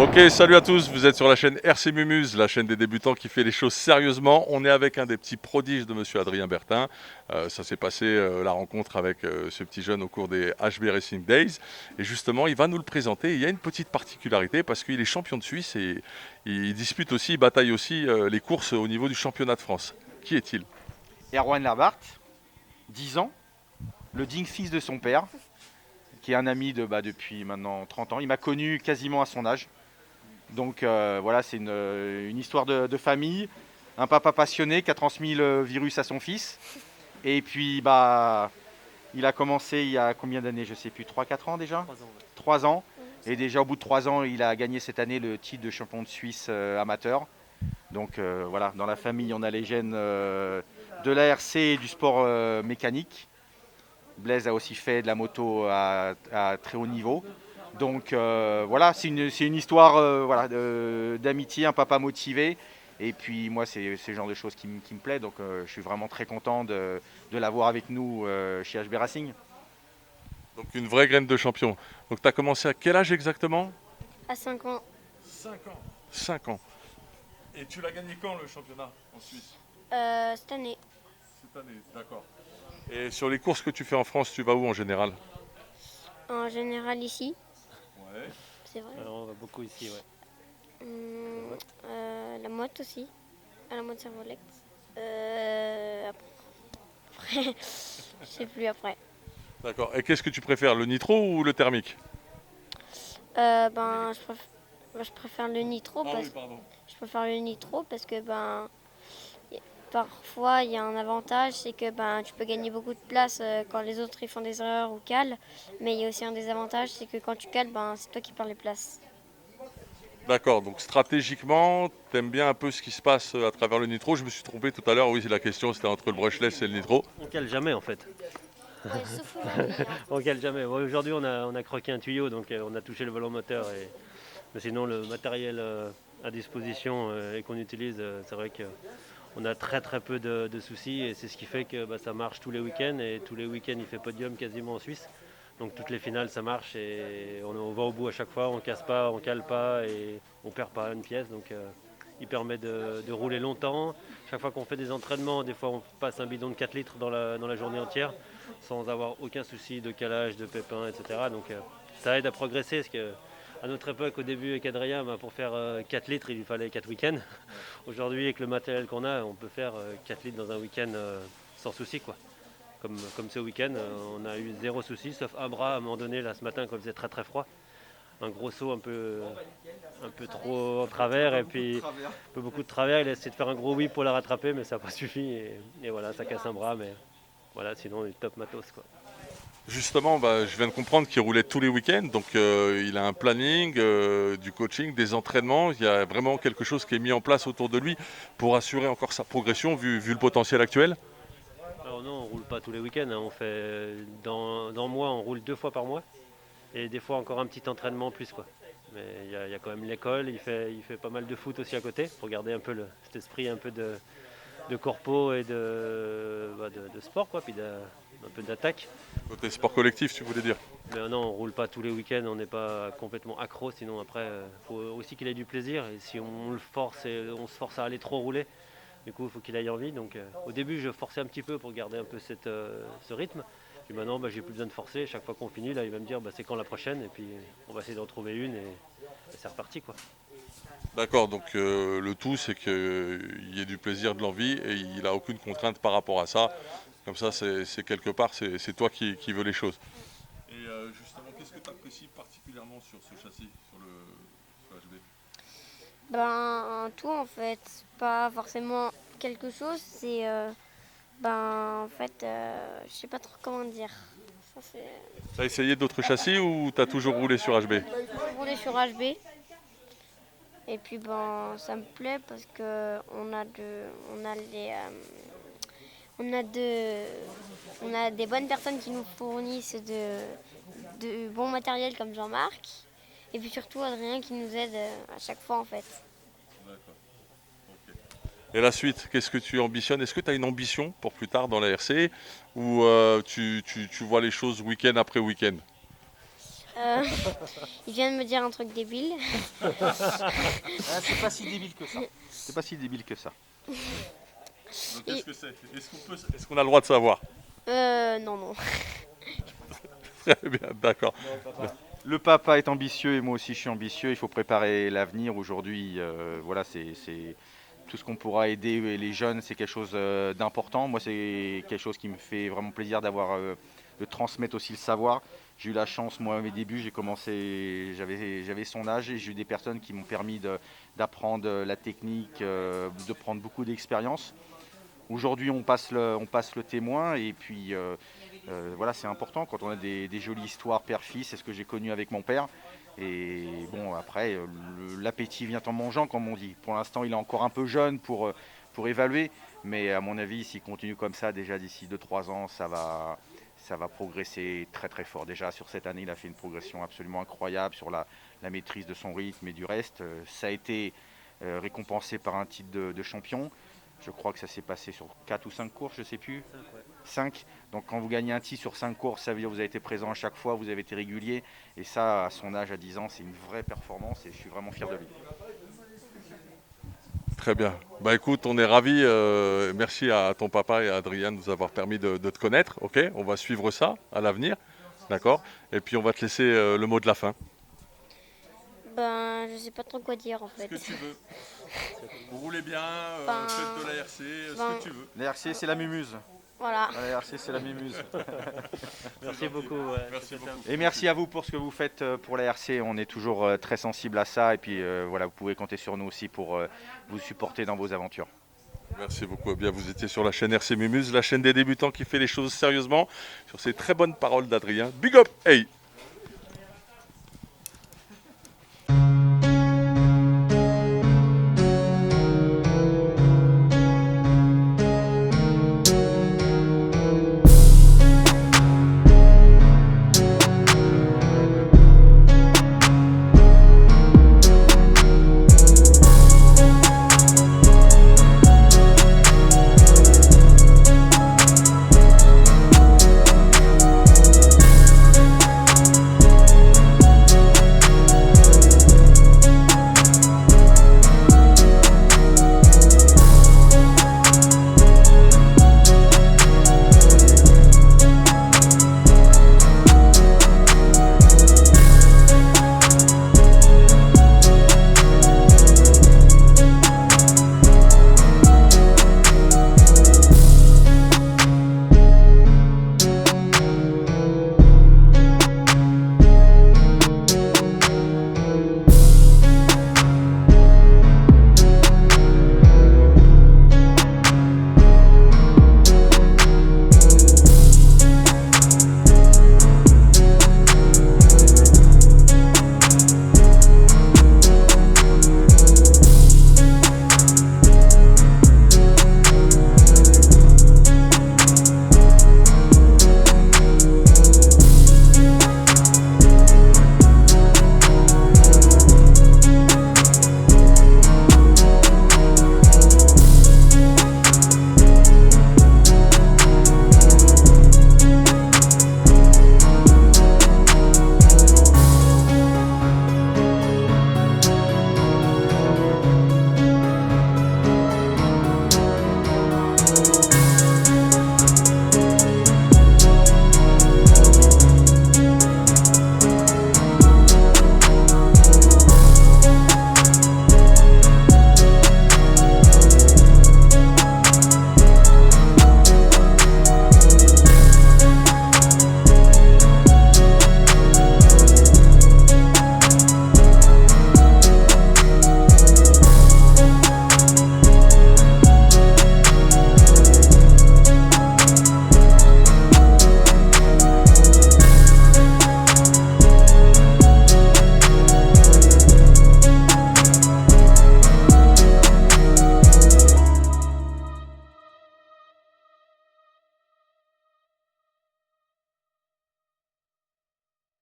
Ok, salut à tous, vous êtes sur la chaîne RC Mumuse, la chaîne des débutants qui fait les choses sérieusement. On est avec un des petits prodiges de monsieur Adrien Bertin. Ça s'est passé la rencontre avec ce petit jeune au cours des HB Racing Days. Et justement, il va nous le présenter. Il y a une petite particularité parce qu'il est champion de Suisse et il dispute aussi, il bataille aussi les courses au niveau du championnat de France. Qui est-il? Erwan Labart, 10 ans, le digne fils de son père, qui est un ami depuis maintenant 30 ans. Il m'a connu quasiment à son âge. Donc voilà, c'est une histoire de famille. Un papa passionné qui a transmis le virus à son fils. Et puis il a commencé il y a combien d'années? Je ne sais plus, 3-4 ans déjà. 3 ans. Et déjà au bout de 3 ans, il a gagné cette année le titre de champion de Suisse amateur. Donc voilà, dans la famille, on a les gènes de l'ARC et du sport mécanique. Blaise a aussi fait de la moto à très haut niveau. Donc voilà, c'est une histoire d'amitié, un papa motivé. Et puis moi, c'est ce genre de choses qui me plaît. Donc je suis vraiment très content de l'avoir avec nous chez HB Racing. Donc une vraie graine de champion. Donc tu as commencé à quel âge exactement? À 5 ans. 5 ans. 5 ans. Et tu l'as gagné quand le championnat en Suisse? Cette année. Cette année, d'accord. Et sur les courses que tu fais en France, tu vas où en général? En général ici, Ouais. c'est vrai. Alors, on va beaucoup ici, ouais. La motte aussi. À la motte Servolex. Après, je sais plus après. D'accord. Et qu'est-ce que tu préfères, le nitro ou le thermique? Je préfère le nitro Ah oui, parce, pardon. je préfère le nitro parce que parfois il y a un avantage, c'est que tu peux gagner beaucoup de place quand les autres ils font des erreurs ou calent. Mais il y a aussi un désavantage, c'est que quand tu cales, c'est toi qui perds les places. D'accord. Donc stratégiquement, tu aimes bien un peu ce qui se passe à travers le nitro. Je me suis trompé tout à l'heure. Oui, c'est la question, c'était entre le brushless et le nitro. On cale jamais en fait. Ouais, sauf aujourd'hui. On cale jamais. Ouais, aujourd'hui, on a croqué un tuyau, donc on a touché le volant moteur. Mais sinon, le matériel à disposition et qu'on utilise, c'est vrai qu'on a très très peu de soucis. Et c'est ce qui fait que ça marche tous les week-ends. Et tous les week-ends, il fait podium quasiment en Suisse. Donc toutes les finales, ça marche et on va au bout à chaque fois. On casse pas, on cale pas et on perd pas une pièce. Donc il permet de rouler longtemps. Chaque fois qu'on fait des entraînements, des fois on passe un bidon de 4 litres dans la journée entière sans avoir aucun souci de calage, de pépins, etc. Donc ça aide à progresser parce que à notre époque, au début avec Adrien, pour faire 4 litres, il lui fallait 4 week-ends. Aujourd'hui, avec le matériel qu'on a, on peut faire 4 litres dans un week-end sans souci, quoi. Comme ce week-end, on a eu zéro souci, sauf un bras à un moment donné, là, ce matin, quand il faisait très très froid. Un gros saut un peu trop en travers et puis un peu beaucoup de travers. Il a essayé de faire un gros whip pour la rattraper, mais ça n'a pas suffi. Et voilà, ça casse un bras, mais voilà, sinon on est top matos, quoi. Justement, je viens de comprendre qu'il roulait tous les week-ends. Donc il a un planning, du coaching, des entraînements. Il y a vraiment quelque chose qui est mis en place autour de lui pour assurer encore sa progression vu le potentiel actuel. Alors non, on roule pas tous les week-ends, hein. On fait dans le mois, on roule 2 fois par mois. Et des fois encore un petit entraînement en plus, quoi. Mais il y a quand même l'école, il fait pas mal de foot aussi à côté pour garder un peu cet esprit un peu de corpo et de sport, quoi, puis un peu d'attaque. Côté sport collectif, tu voulais dire. Mais non, on roule pas tous les week-ends, on n'est pas complètement accro, sinon après, faut aussi qu'il ait du plaisir. Et si on le force et on se force à aller trop rouler, du coup, il faut qu'il aille envie. Donc au début, je forçais un petit peu pour garder un peu ce rythme. Puis maintenant, j'ai plus besoin de forcer. Chaque fois qu'on finit, là, il va me dire c'est quand la prochaine. Et puis on va essayer d'en trouver une et c'est reparti, quoi. D'accord, donc le tout c'est qu'il y ait du plaisir, de l'envie et il n'a aucune contrainte par rapport à ça. Comme ça, c'est quelque part, c'est toi qui veux les choses. Et justement, qu'est-ce que tu apprécies particulièrement sur ce châssis, sur HB? Tout en fait, pas forcément quelque chose, c'est je sais pas trop comment dire. Ça c'est Tu as essayé d'autres châssis ou tu as toujours roulé sur HB? rouler sur HB. Et puis ça me plaît parce que on a des bonnes personnes qui nous fournissent de bons matériels comme Jean-Marc. Et puis surtout Adrien qui nous aide à chaque fois en fait. D'accord. Ok. Et la suite, qu'est-ce que tu ambitionnes? Est-ce que tu as une ambition pour plus tard dans la RC ou tu vois les choses week-end après week-end? Euh, il vient de me dire un truc débile. C'est pas si débile que ça. C'est pas si débile que ça. Donc, qu'est-ce que c'est? Est-ce qu'on a le droit de savoir? Non, non. Très bien, d'accord. Le papa est ambitieux et moi aussi je suis ambitieux. Il faut préparer l'avenir. Aujourd'hui, voilà, c'est tout ce qu'on pourra aider les jeunes, c'est quelque chose d'important. Moi, c'est quelque chose qui me fait vraiment plaisir d'avoir de transmettre aussi le savoir. J'ai eu la chance, moi, à mes débuts, j'ai commencé, j'avais son âge et j'ai eu des personnes qui m'ont permis d'apprendre la technique, de prendre beaucoup d'expérience. Aujourd'hui, on passe le témoin et puis voilà, c'est important quand on a des jolies histoires père-fils, c'est ce que j'ai connu avec mon père. Et bon, après, l'appétit vient en mangeant, comme on dit. Pour l'instant, il est encore un peu jeune pour évaluer, mais à mon avis, s'il continue comme ça, déjà d'ici 2-3 ans, ça va progresser très très fort. Déjà, sur cette année, il a fait une progression absolument incroyable sur la maîtrise de son rythme et du reste. Ça a été récompensé par un titre de champion. Je crois que ça s'est passé sur 4 ou 5 courses, je ne sais plus. 5. Donc quand vous gagnez un titre sur 5 courses, ça veut dire que vous avez été présent à chaque fois, vous avez été régulier. Et ça, à son âge, à 10 ans, c'est une vraie performance et je suis vraiment fier de lui. Très bien. Bah écoute, on est ravis. Merci à ton papa et à Adrien de nous avoir permis de te connaître. Ok, on va suivre ça à l'avenir. D'accord. Et puis on va te laisser le mot de la fin. Ben, je sais pas trop quoi dire en fait. Tu veux. Vous roulez bien, Ben, faites de l'ARC, ben, tu veux. L'ARC, c'est la mumuse. Voilà. L'ARC, c'est la mumuse. Merci beaucoup. Ouais, Merci beaucoup. Et merci à vous pour ce que vous faites pour l'ARC. On est toujours très sensible à ça. Et puis voilà, vous pouvez compter sur nous aussi pour vous supporter dans vos aventures. Merci beaucoup. Eh bien, vous étiez sur la chaîne RC Mumuse, la chaîne des débutants qui fait les choses sérieusement. Sur ces très bonnes paroles d'Adrien. Big up! Hey!